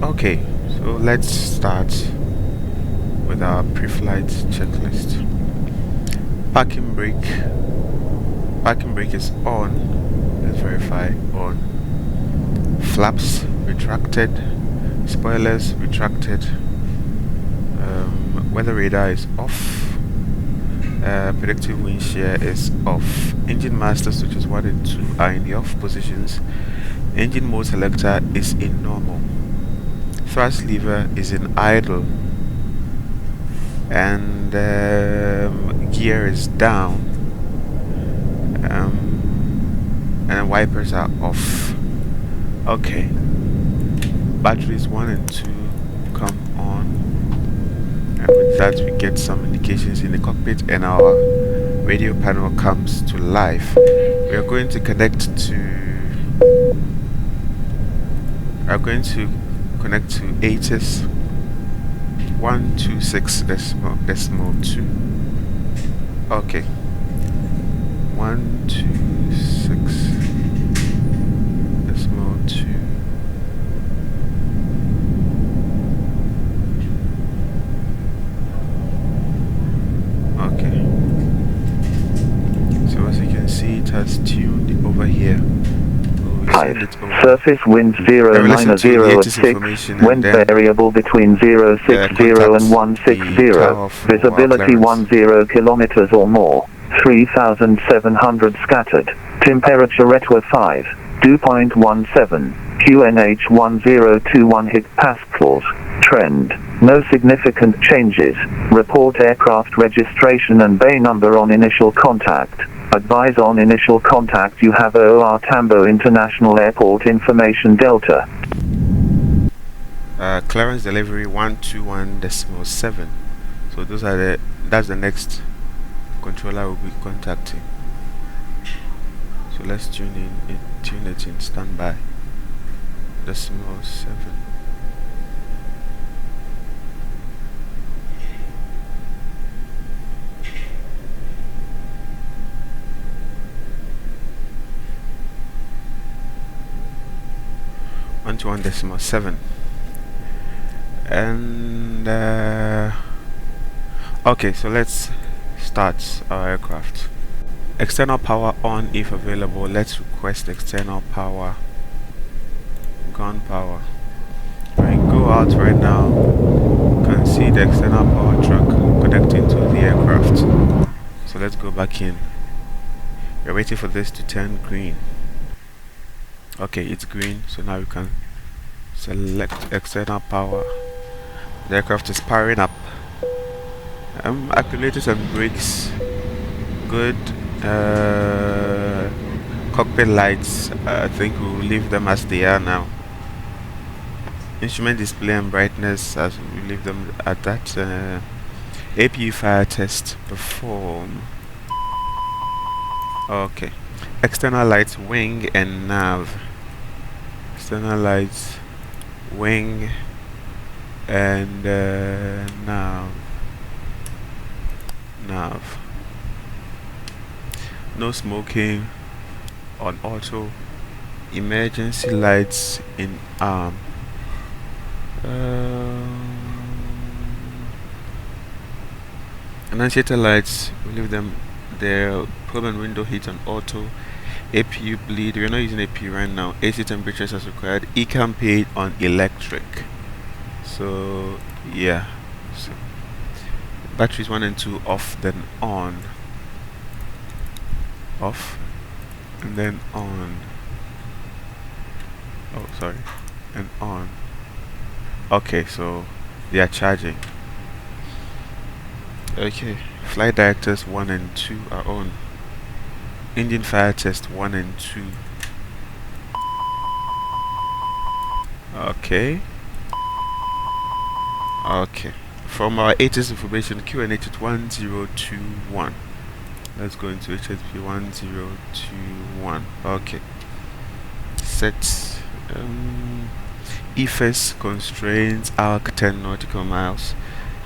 Okay, so let's start with our pre-flight checklist. Parking brake. Parking brake is on. Let's verify on. Flaps retracted. Spoilers retracted. Weather radar is off. Predictive wind shear is off. Engine master switches 1 and 2 are in the off positions. Engine mode selector is in normal. Thrust lever is in idle. And gear is down. And wipers are off. Okay. Batteries 1 and 2 come on. And with that we get some indications in the cockpit and our radio panel comes to life. We are going to connect to ATC 126.2. Okay. 126.2. Okay. So as you can see, it has tuned over here. Surface wind 090 at 6, wind variable between 060 and 160, visibility 10 kilometers or more, 3,700 scattered, temperature retro 5, dew point 17, QNH 1021 hit pass clause, trend, no significant changes, report aircraft registration and bay number on initial contact. Advise on initial contact you have OR Tambo International Airport information Delta. Clearance delivery 121.7. So that's the next controller we'll be contacting. So let's tune it in standby. 7. To 1.7. And okay, so let's start our aircraft. External power on if available. Let's request external power. Gun power. I go out right now. You can see the external power truck connecting to the aircraft. So let's go back in. We're waiting for this to turn green. Okay, it's green, so now we can select external power. The aircraft is powering up. Accumulators and brakes good. Cockpit lights, I think we'll leave them as they are now. Instrument display and brightness, as we leave them at that. APU fire test perform. Okay. External lights, wing and nav. External lights, wing and nav. No smoking on auto. Emergency lights in arm. Annunciator lights, we leave them there. Probe and window heat on auto. APU bleed, we're not using APU right now. AC temperatures as required. ECAM paid on electric. So yeah, so batteries 1 and 2 off, then on. Off and then on. Oh sorry, and on. Okay, so they are charging. Okay, flight directors 1 and 2 are on. Engine fire test 1 and 2. Okay. Okay. From our ATC information, QNH at 1021. Let's go into HSP 1021. Okay. Set EFS constraints arc 10 nautical miles.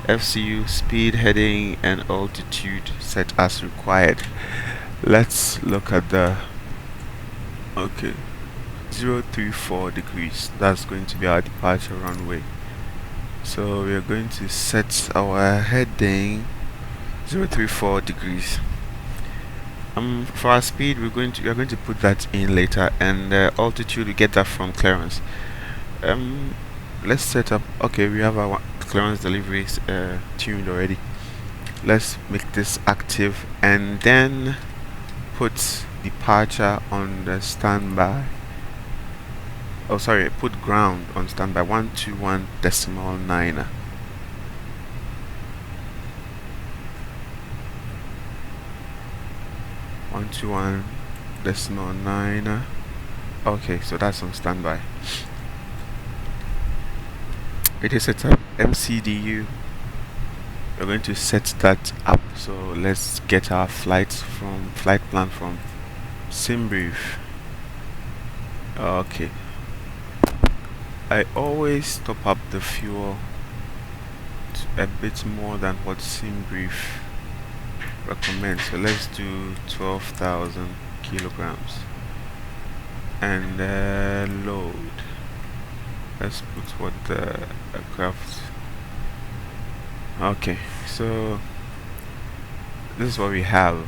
FCU speed, heading and altitude set as required. Let's look at the 034 degrees. That's going to be our departure runway. So we are going to set our heading 034 degrees. For our speed, we are going to put that in later, and altitude we get that from clearance. Let's set up. Okay, we have our clearance deliveries tuned already. Let's make this active and then put departure on the standby. Oh, sorry, put ground on standby 121.9. .9. Okay, so that's on standby. It is set up MCDU. We're going to set that up. So let's get our flight plan from SimBrief. Okay. I always top up the fuel a bit more than what SimBrief recommends. So let's do 12,000 kilograms and load. Let's put what the aircraft. Okay, so this is what we have.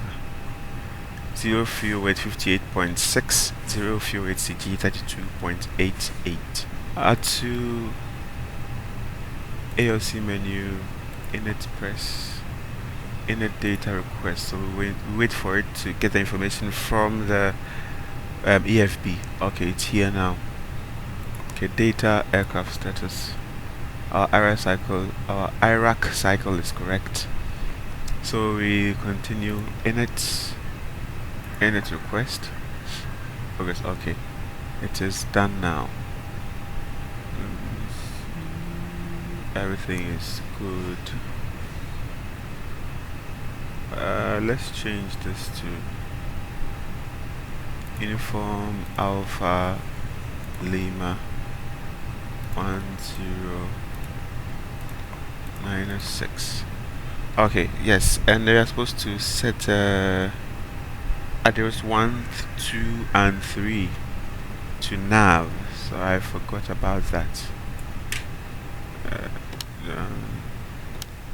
0 fuel weight 58.6, 0 fuel weight CG 32.88. Add to AOC menu, init press, init data request. So we wait for it to get the information from the EFB. Okay, it's here now. Okay, data aircraft status. Our IRAC cycle is correct. So we continue init request. Okay, it is done now. Everything is good. Let's change this to Uniform Alpha Lima 1096. Okay, yes, and they are supposed to set address 1, 2, and 3 to nav. So I forgot about that. 1,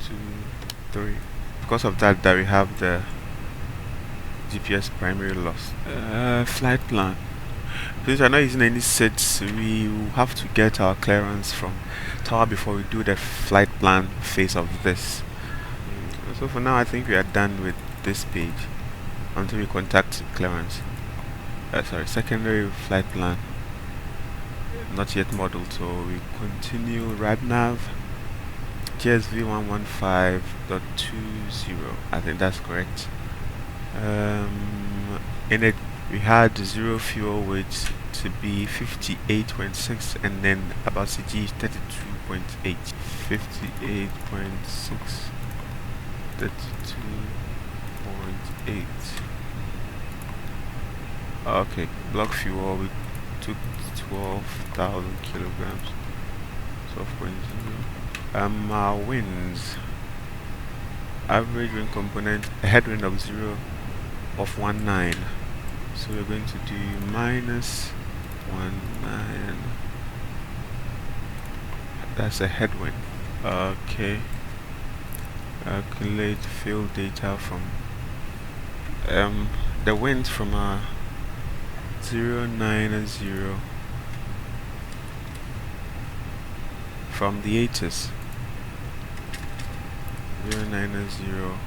2, 3. Because of that, we have the GPS primary loss. Flight plan. Since we're not using any sets, we will have to get our clearance from tower before we do the flight plan phase of this. So for now, I think we are done with this page until we contact clearance. Secondary flight plan. Not yet modeled, so we continue RadNav GSV 115.20. I think that's correct. In it we had 0 fuel weight to be 58.6 and then about CG 32.8. 58.6, 32.8. Okay, block fuel we took 12,000 kilograms. 12.0. Our winds, average wind component, a headwind of 0.19. So we're going to do -19. That's a headwind. Okay. Calculate field data from the wind from 090 from the ATC. 090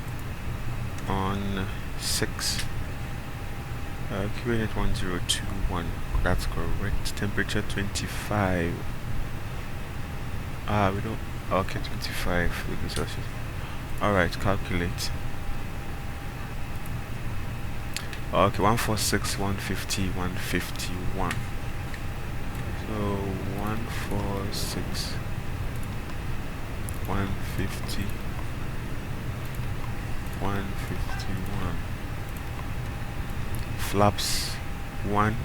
on 6. QNet 1021. That's correct. Temperature 25. We don't. Okay, 25 degrees Celsius. Alright, calculate. Okay, 146, 150, 151. So 146, 150, 151. Flaps 1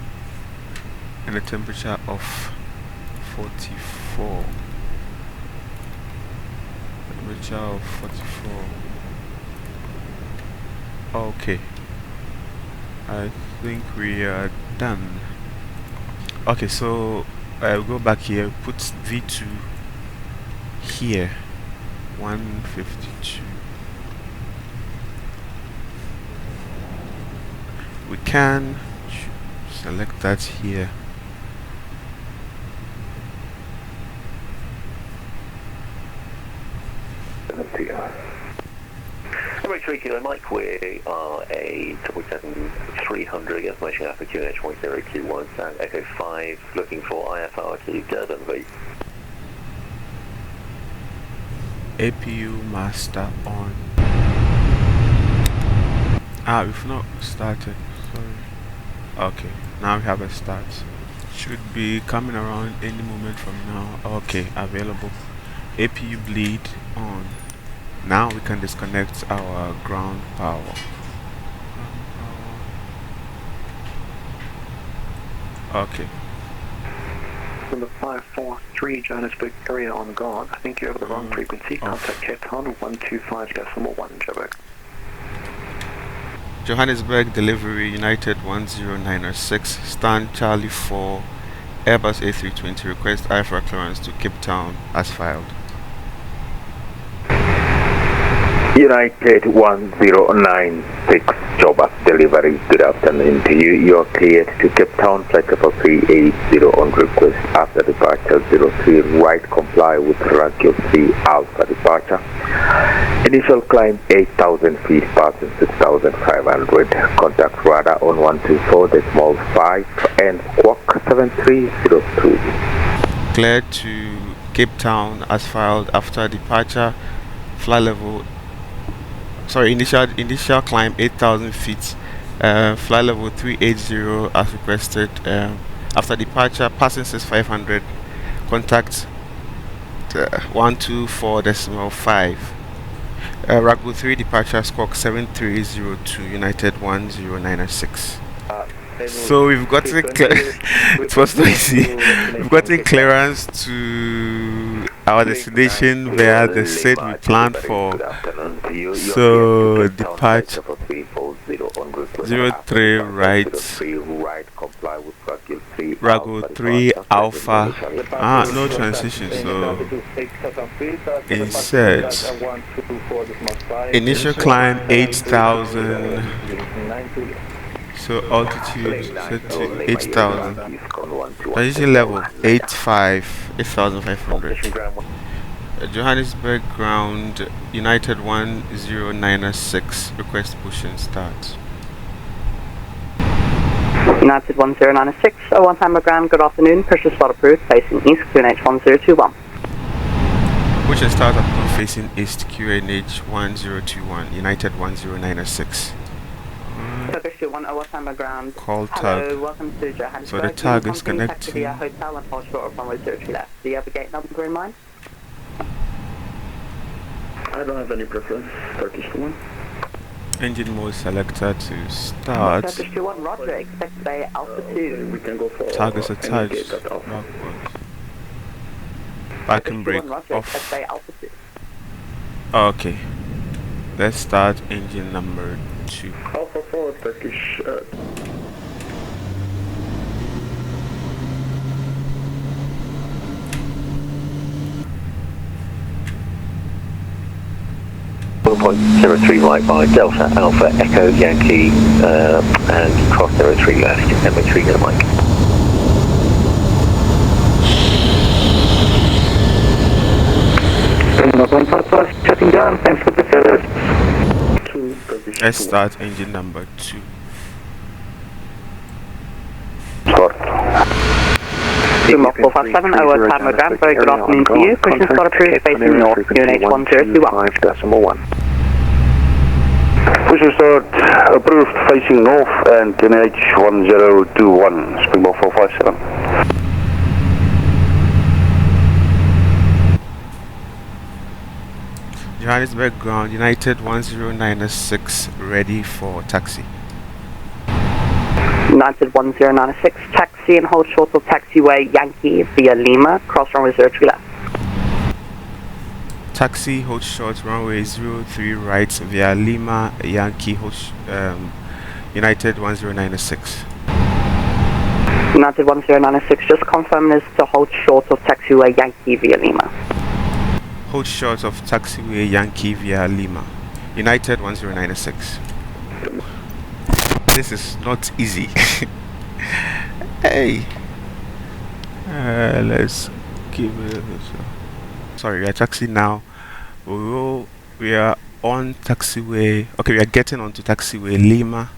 and a temperature of 44. Temperature of 44. Okay, I think we are done. Okay, so we'll go back here, put V2 here, 152. We can select that here. Kilo Mike, we are a 777-300 against motion after QNH 1021, Sound Echo 5, looking for IFR to Durban, please. APU master on. We've not started, sorry. Okay, now we have a start. Should be coming around any moment from now. Okay, available. APU bleed on. Now we can disconnect our ground power. Okay. Number 543 Johannesburg area on guard. I think you have the wrong frequency. Contact Cape Town 125.1 Joburg. Johannesburg delivery United 10906. Stand Charlie 4 Airbus A320. Request IFR clearance to Cape Town as filed. United 1096 Joburg delivery, good afternoon to you. You are cleared to Cape Town, flight level 380 on request. After departure 03 right, comply with Rank 3 Alpha departure. Initial climb 8,000 feet, passing 6,500. Contact Rudder on 124.5 and squawk 7302. Cleared to Cape Town as filed. After departure, flight level initial climb 8,000 feet, flight level 380 as requested. After departure, passing 6,500, contact 124.5. Ragu 3 departure, squawk 7302, United 10906. So we've gotten it was noisy. We've gotten clearance to our destination where the set we planned for. So departure 03 right, Ragu 3 Alpha. No transition, so insert. Initial climb 8,000. So altitude set to 8,000. Transition level 8,500. Johannesburg ground United 10906. Request push and start. United 1096, one-timer ground, good afternoon. Pressure spot approved, facing east, QNH 1021. Push and start upon facing east, QNH 1021, United 10906. Call tag. Welcome to Johannesburg. So the tag is connected. To the hotel and hold short from research left. Do you have a gate number in mind? I don't have any preference. Turkish 1. Engine mode selected to start. Turkish 1, Roger. Expect bay Alpha 2. We can go for Tag is attached. Back and brake off. Okay. Let's start engine number 2. Alpha 4 Turkish. .03 right by Delta Alpha Echo Yankee and cross 03 left, number 3 to Mike. Shutting down, thanks for the service. Let's start engine number 2. Start. 457, timer ground, very good afternoon to you. Push and start approved, facing north, QNH 1021. Push and start approved, facing north and QNH 1021, Springbok 457. Johannesburg ground United 1096 ready for taxi. United 1096, taxi and hold short of taxiway Yankee via Lima, cross runway 03 left. Taxi, hold short, runway 03 right via Lima, Yankee, United 1096. United 1096, just confirm is to hold short of taxiway Yankee via Lima. Hold short of taxiway Yankee via Lima. United 1096. This is not easy. Hey, let's give it a sorry, we are taxiing now. We are on taxiway. Okay, we are getting onto taxiway Lima.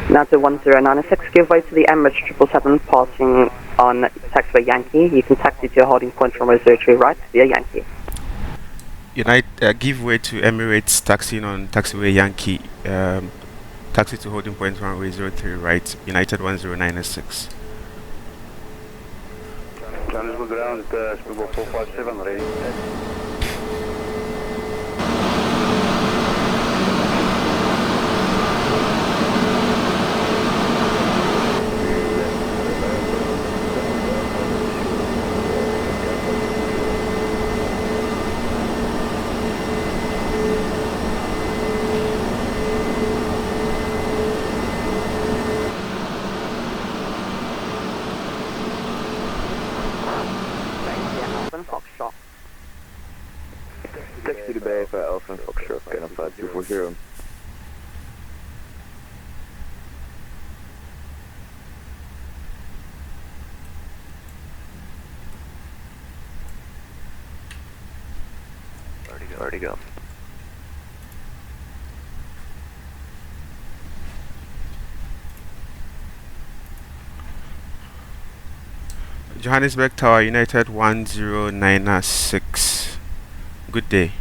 United 1096, give way to the Emirates 777 passing on taxiway Yankee. You can taxi to your holding point from reserve right via Yankee. Give way to Emirates taxiing on taxiway Yankee. Taxi to holding point runway 03 right. United 1096. Johannesburg ground, Springbok 457 ready. Taxi to Bay for Alpha and Foxtrot, going up 5240. Already go. Johannesburg Tower, United 1096. Good day.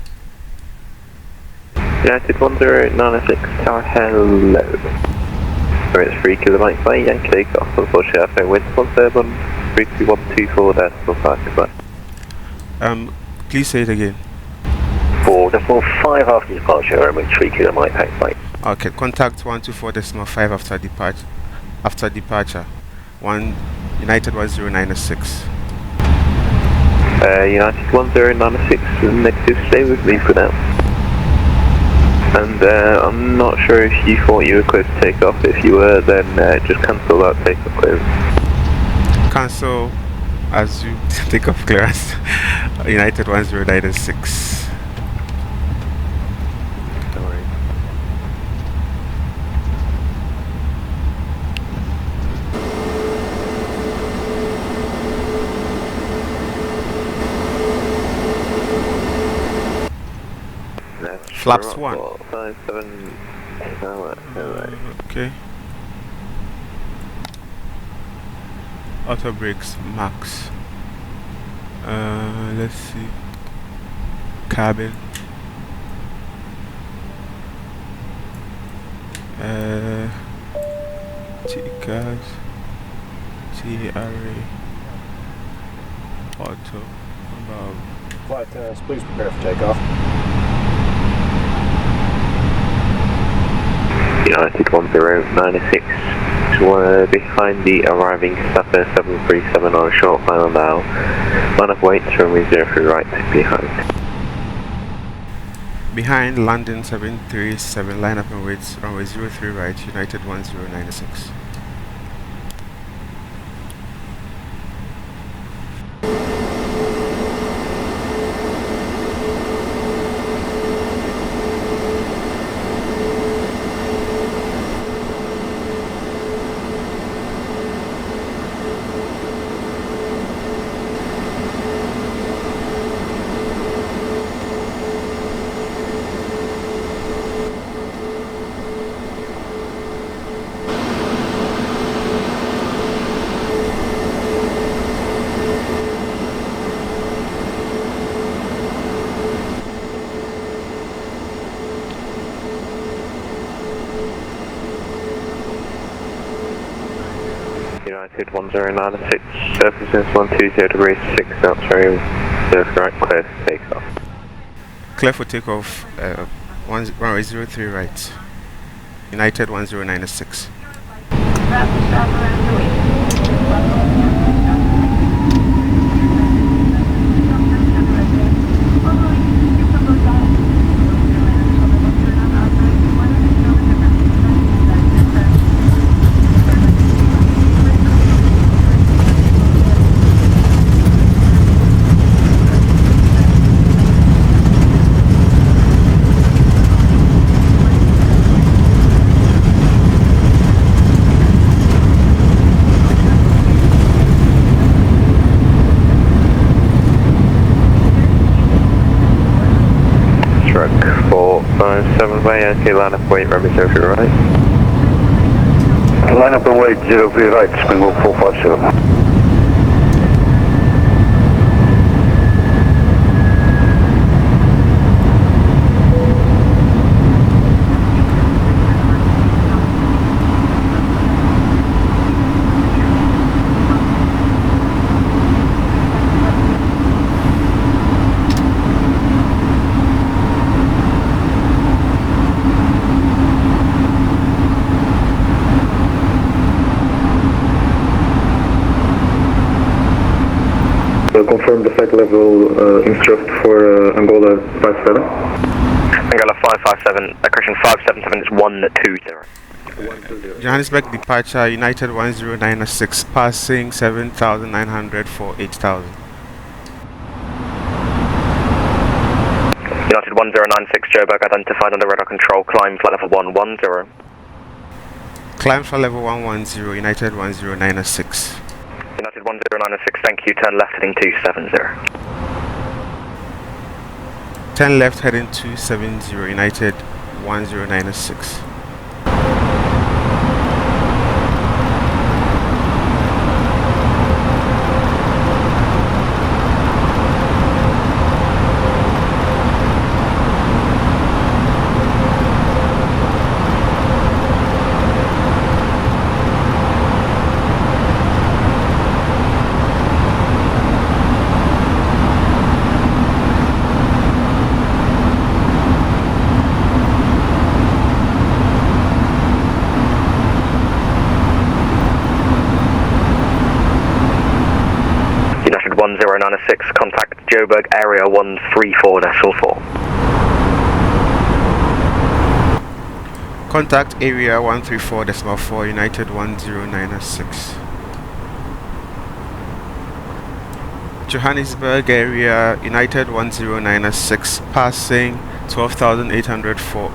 United 1096, Tower, hello. It's 3 kilobytes by Yankee takeoff, unfortunately I think wind 13124, decimal 5 goodbye. Please say it again. 4.5 after departure, and with 3 kilobyte pack flight. Okay, contact 124.5 after departure. United 1096. United 1096, negative, stay with me for now. And I'm not sure if you thought you were close to takeoff. If you were, then just cancel that takeoff clearance. Cancel as you take off clearance. United 1096. Flaps 1. 57 tower, okay. Auto brakes max. Let's see. Cabin. T-cars. T-array. Auto. About. Flight please prepare for takeoff. United 1096, behind the arriving Sapper 737 on a short final now. Line of weight, runway 03 right behind. Behind, landing 737, line up and wait, runway 03 right, United 1096. United 1096, surface is 120 degrees, 6 knots, very right, clear for takeoff. Clear for takeoff, runway 03 right, United 1096. Truck 457 by Yankee, line up wait, runway 03 right. Line up and wait, 03 right, Springbok 457. Confirm the flight level instruct for Angola 57. Angola 557, correction 577 is 120. Johannesburg departure, United 1096, passing 7,900 for 8,000. United 1096, Joburg identified under radar control, climb flight level 110. Climb flight level 110, United 1096. United 1096, thank you, turn left heading 270. 10 left heading 270, United 1096. United 1096, contact Joburg area 134.4. Contact area 134.4, United 1096. Johannesburg area, United 1096, passing 12,804,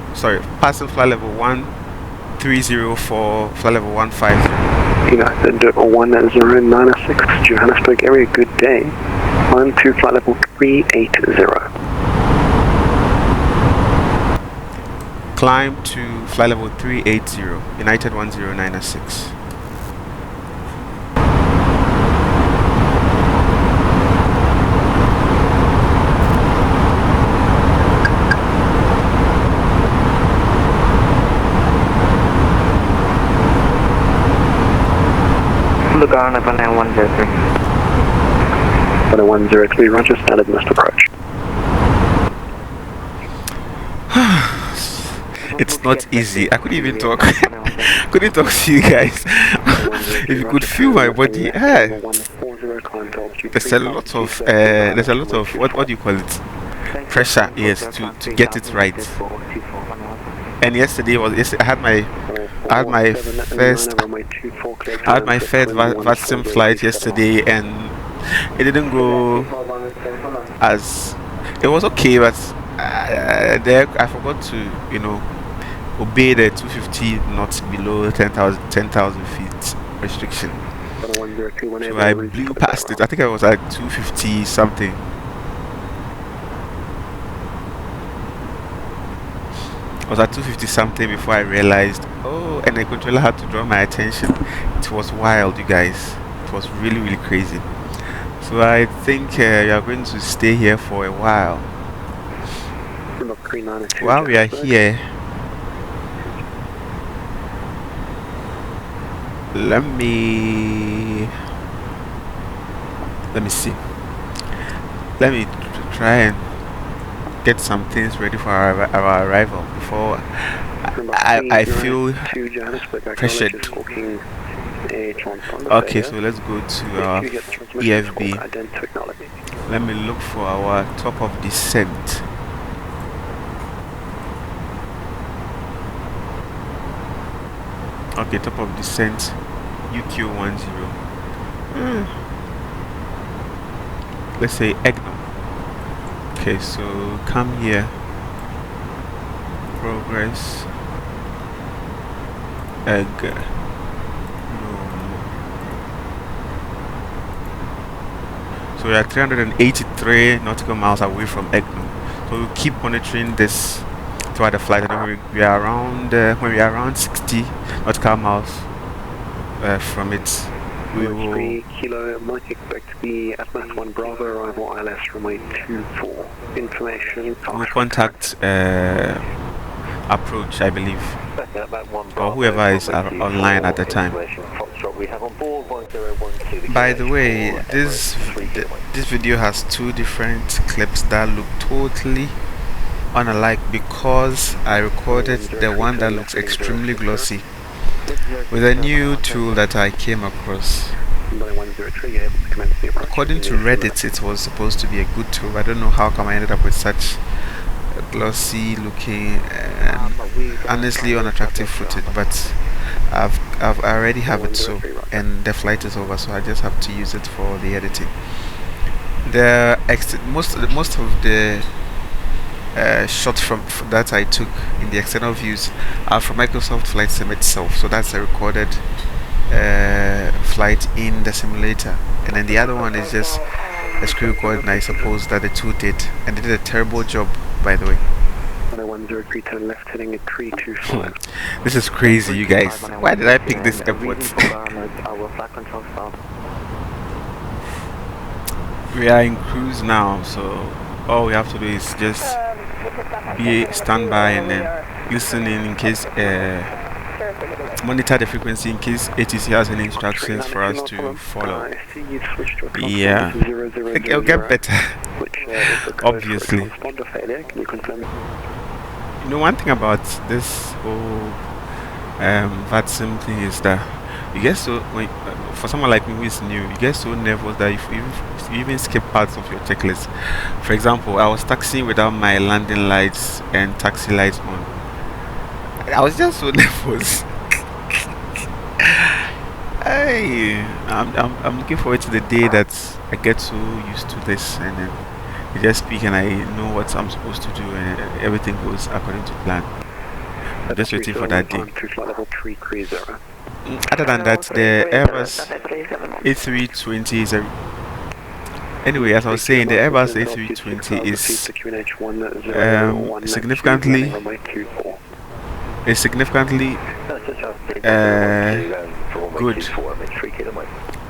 passing flight level 1304, flight level 150. United 1096, Johannesburg area, good day. Climb to flight level 380. Climb to flight level 380, United 1096. Look on up on 103. 103, roger, standard missed approach. It's not easy. I couldn't even talk. Couldn't talk to you guys. If you could feel my body, there's a lot of what do you call it? pressure, yes, to get it right. And yesterday I had my first VATSIM flight yesterday, and it didn't go as it was okay, but there I forgot to obey the 250 knots below 10,000 feet restriction. So I blew past it. I think I was like 250 something. I was at 250 something before I realized, oh, and the controller had to draw my attention. It was wild, you guys. It was really, really crazy. So I think you are going to stay here for a while. While we are here, let me see. Let me try and get some things ready for our arrival before I feel pressured. Okay, so let's go to our EFB. Let me look for our top of descent. Okay, top of descent, UQ10. Let's say EGNO. Okay, so come here. Progress. No. So we are 383 nautical miles away from EGNO. So we'll keep monitoring this throughout the flight, and when we are around 60 nautical miles from it, we will. 3 kilo might expect to be at Mass 1 Bravo, arrival ILS runway 24. Information. We'll contact approach, I believe, or whoever is online at the time. By the way, this video has two different clips that look totally unlike, because I recorded the one that looks extremely glossy with a new tool that I came across. According to Reddit, it was supposed to be a good tool. I don't know how come I ended up with such glossy looking and honestly unattractive footage, but I already have it, so, and the flight is over, so I just have to use it for the editing. Most of the shots that I took in the external views are from Microsoft Flight Sim itself, so that's a recorded flight in the simulator, and then the other one is just a screen recording, I suppose, that the two did, and they did a terrible job, by the way. Left heading at 325. This is crazy, you guys. Why did I pick this airport? We are in cruise now, so all we have to do is just be standby and then listen in case monitor the frequency in case ATC has any instructions for us to follow. Yeah, it'll get better, obviously. You know, one thing about this whole VATSIM thing is that you get so, for someone like me who is new, you get so nervous that if you even skip parts of your checklist. For example, I was taxiing without my landing lights and taxi lights on. I was just so nervous. I'm looking forward to the day that I get so used to this, and then I just speak and I know what I'm supposed to do, and everything goes according to plan. I'm just waiting for that day. Other than that, the Airbus A320 is anyway, as I was saying, the Airbus A320 is significantly good.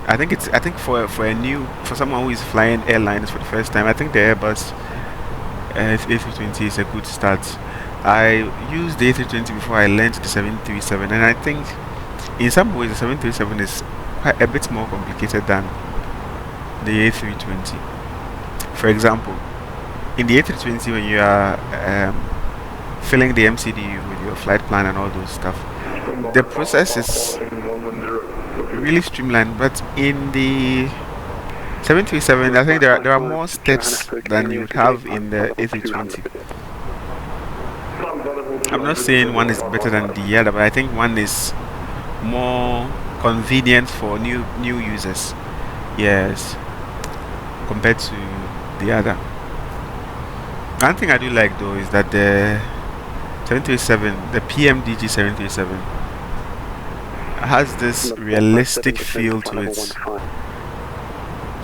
I think for someone who is flying airlines for the first time, I think the Airbus A320 is a good start. I used the A320 before I learned the 737, and I think in some ways the 737 is quite a bit more complicated than the A320. For example, in the A320, when you are filling the MCD with your flight plan and all those stuff, the process is really streamlined, but in the 737, I think there are more steps than you would have in the A320. I'm not saying one is better than the other, but I think one is more convenient for new users. Yes, compared to the other. One thing I do like though is that the 737, the PMDG 737, has this realistic feel to it.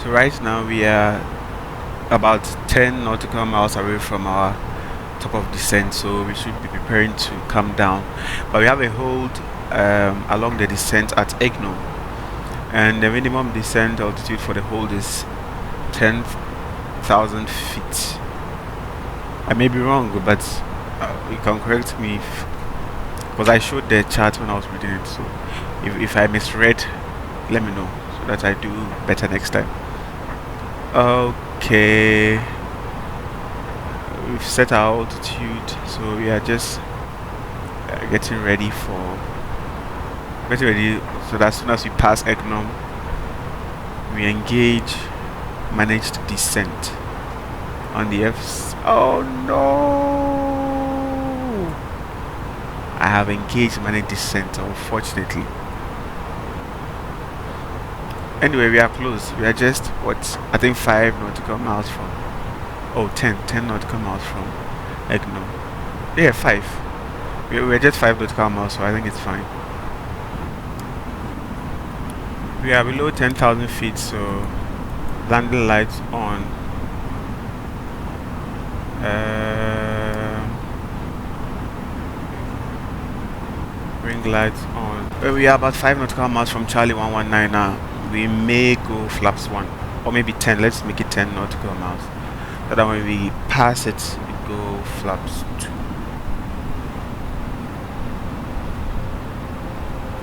So right now we are about 10 nautical miles away from our top of descent, so we should be preparing to come down. But we have a hold along the descent at Egno, and the minimum descent altitude for the hold is 10,000 feet. I may be wrong, but you can correct me because I showed the chart when I was reading it. So if I misread, let me know so that I do better next time. Okay, we've set our altitude, so we are just getting ready so that as soon as we pass Egnom, we engage managed descent on the F's. Oh no, I have engaged managed descent, unfortunately. Anyway, we are close. We are just, what, I think 5 nautical miles from, 10 nautical miles from Egnom. Yeah, 5. We're just 5 nautical miles, so I think it's fine. We are below 10,000 feet, so landing lights on. Ring lights on. We are about 5 nautical miles from Charlie 119 now. We may go flaps 1 or maybe 10. Let's make it 10 nautical miles, so that when we pass it we go flaps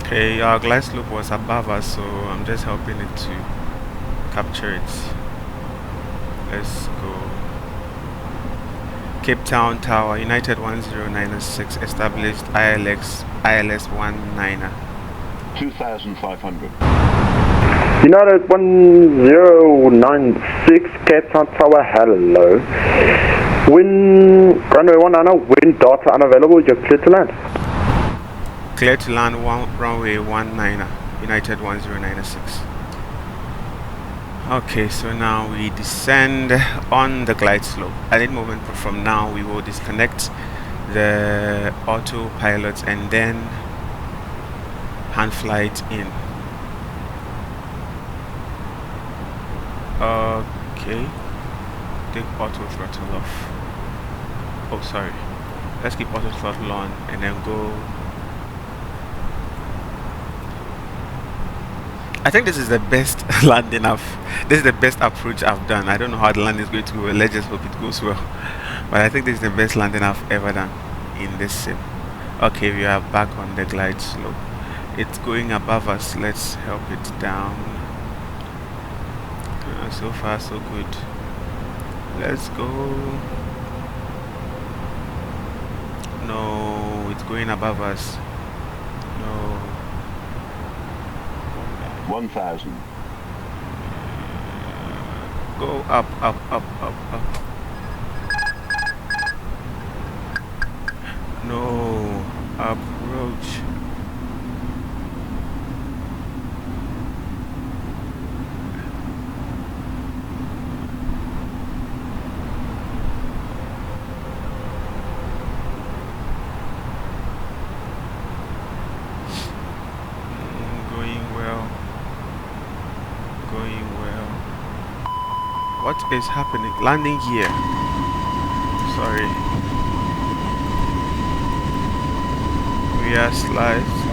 2. Okay, our glide slope was above us, so I'm just helping it to capture it. Let's go. Cape Town Tower, United 10906, established ILS 19er. 2,500. United 1096, Cape Town Tower, hello. Runway 19, wind data unavailable, you're clear to land. Clear to land, runway 19er, United 1096. Okay, so now we descend on the glide slope. At any moment from now, we will disconnect the autopilot and then hand flight in. Okay, take auto throttle off. Oh, sorry. Let's keep auto throttle on and then go. I think this is the best landing this is the best approach I've done. I don't know how the landing is going to go. Let's just hope it goes well. But I think this is the best landing I've ever done in this sim. Okay, we are back on the glide slope. It's going above us. Let's help it down. So far so good. Let's go. No, it's going above us. No. 1,000. Go up. No, approach. What is happening? Landing here. Sorry. We are sliced.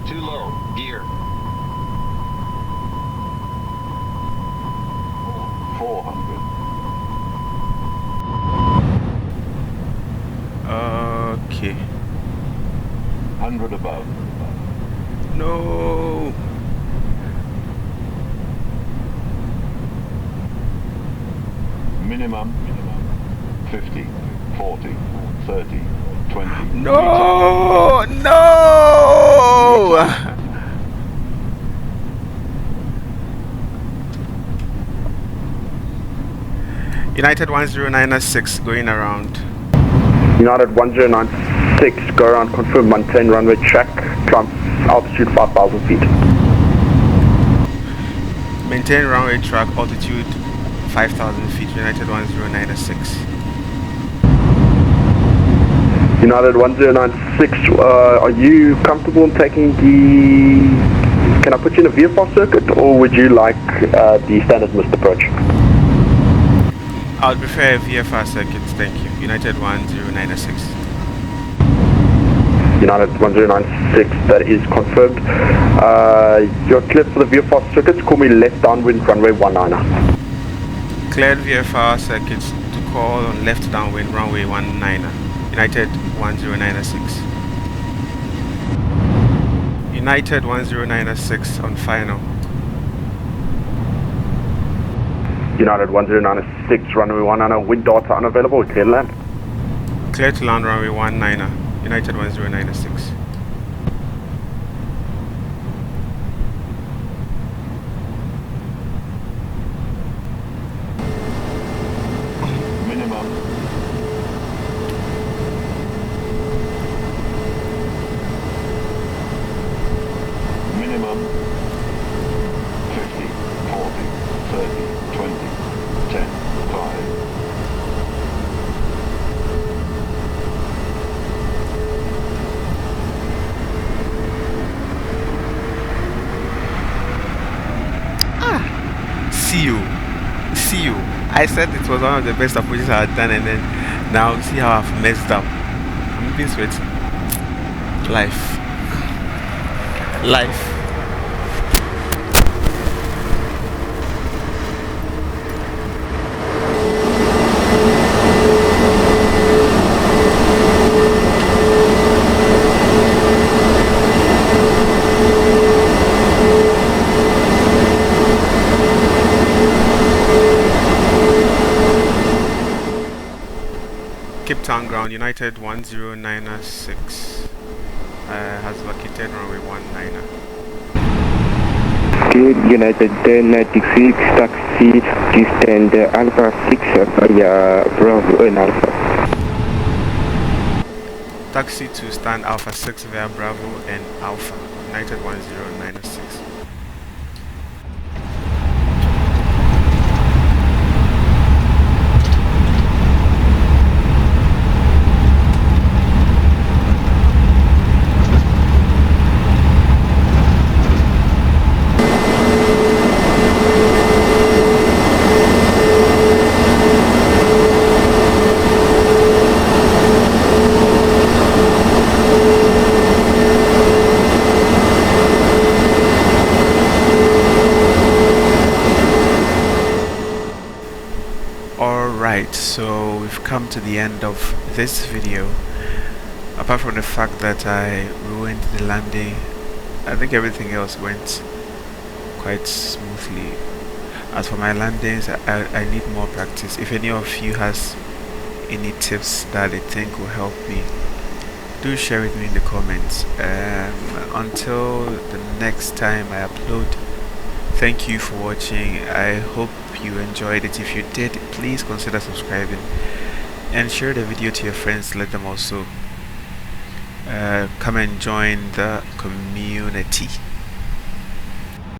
Too low. Gear. 400. Okay. 100 above. No. Minimum 50, 40, 30, 20. No. No. United 1096 going around. United 1096, go around, confirm, maintain runway track, climb altitude 5,000 feet. Maintain runway track, altitude 5,000 feet, United 1096. United 1096, are you comfortable in taking the... Can I put you in a VFR circuit, or would you like the standard missed approach? I would prefer a VFR circuit, thank you. United 1096. United 1096, that is confirmed. You're cleared for the VFR circuits, call me left downwind runway 19er. Cleared VFR circuits to call on left downwind runway 19er. United 1096. United 1096 on final. United 1096, runway 19er, wind data unavailable, clear to land. Clear to land runway 19er, United 1096. Minimum 50, 40, 30, 20, 10, 5. See you. I said it was one of the best approaches I had done, and then now see how I've messed up. I'm moving sweat. Life. Cape Town ground, United 1096 has vacated runway 19er. Good, United 1096, taxi to stand Alpha 6 via Bravo and Alpha. Taxi to stand Alpha 6 via Bravo and Alpha, United 1096. So we've come to the end of this video. Apart from the fact that I ruined the landing, I think everything else went quite smoothly. As for my landings, I need more practice. If any of you has any tips that they think will help me, do share with me in the comments. Until the next time I upload, thank you for watching. I hope you enjoyed it. If you did, please consider subscribing and share the video to your friends. Let them also come and join the community.